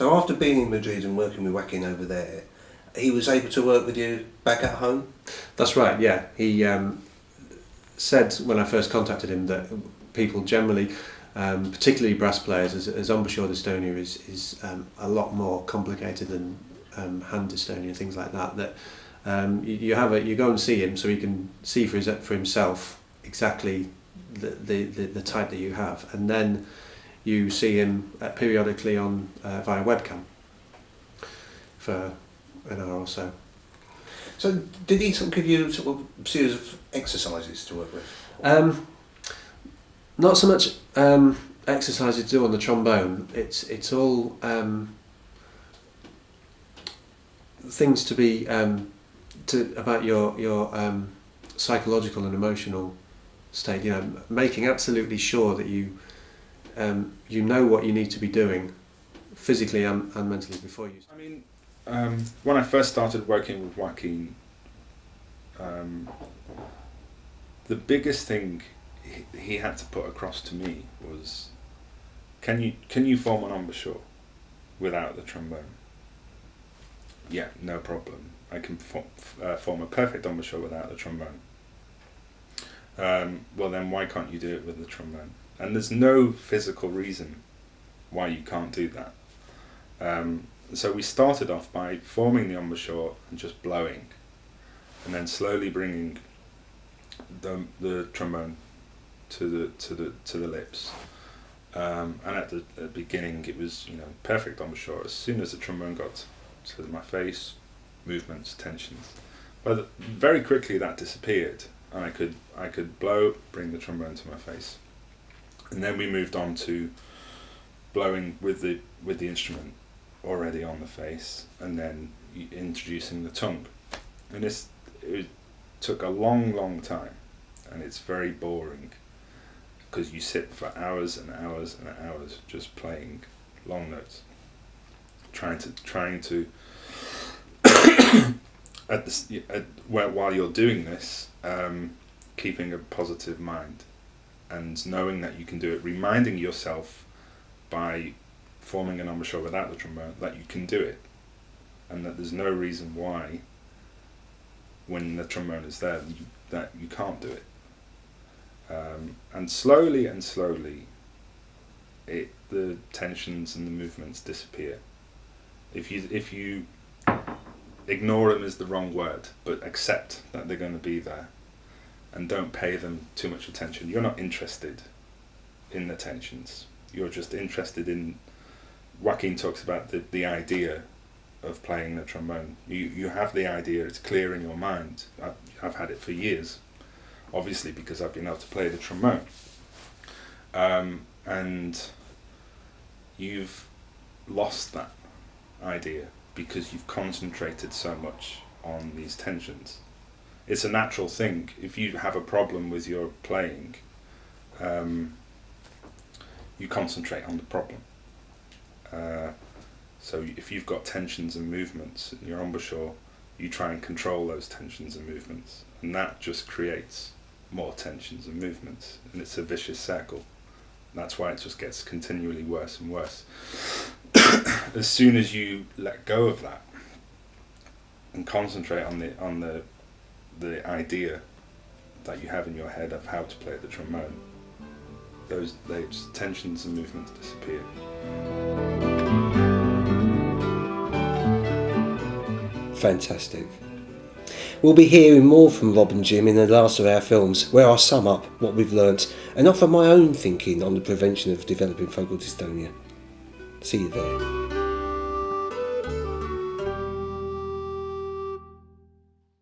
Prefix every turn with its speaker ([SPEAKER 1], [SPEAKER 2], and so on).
[SPEAKER 1] So after being in Madrid and working with Joaquin over there, he was able to work with you back at home?
[SPEAKER 2] That's right, yeah. He said when I first contacted him that people generally, particularly brass players, as embouchure dystonia is a lot more complicated than hand dystonia and things like that. That you go and see him so he can see for himself exactly the type that you have, and then you see him periodically on via webcam for an hour or so.
[SPEAKER 1] So did he sort of give you sort of a series of exercises to work with?
[SPEAKER 2] Not so much exercises to do on the trombone. It's all things to be about your psychological and emotional state. You know, making absolutely sure that you know what you need to be doing physically and mentally before you.
[SPEAKER 3] I mean, when I first started working with Joaquin, the biggest thing he had to put across to me was, can you form an embouchure without the trombone? Yeah, no problem. I can form a perfect embouchure without the trombone. Well then, why can't you do it with the trombone? And there's no physical reason why you can't do that. So we started off by forming the embouchure and just blowing, and then slowly bringing the trombone to the lips. And at the beginning, it was perfect embouchure. As soon as the trombone got to my face, movements, tensions, but very quickly that disappeared, and I could blow, bring the trombone to my face, and then we moved on to blowing with the instrument already on the face, and then introducing the tongue, and it took a long time, and it's very boring because you sit for hours and hours and hours just playing long notes, trying to while you're doing this, keeping a positive mind and knowing that you can do it, reminding yourself by forming an embouchure without the trombone that you can do it, and that there's no reason why, when the trombone is there, that you can't do it. And slowly, the tensions and the movements disappear. If you ignore them is the wrong word, but accept that they're going to be there, and don't pay them too much attention. You're not interested in the tensions. You're just interested in. Joaquin talks about the idea of playing the trombone. You have the idea, it's clear in your mind. I've had it for years, obviously, because I've been able to play the trombone. And you've lost that idea because you've concentrated so much on these tensions. It's a natural thing. If you have a problem with your playing, you concentrate on the problem. So if you've got tensions and movements in your embouchure, you try and control those tensions and movements, and that just creates more tensions and movements, and it's a vicious circle. That's why it just gets continually worse and worse. As soon as you let go of that and concentrate on the idea that you have in your head of how to play the trombone, those tensions and movements disappear.
[SPEAKER 1] Fantastic. We'll be hearing more from Rob and Jim in the last of our films, where I'll sum up what we've learnt and offer my own thinking on the prevention of developing focal dystonia. See you there.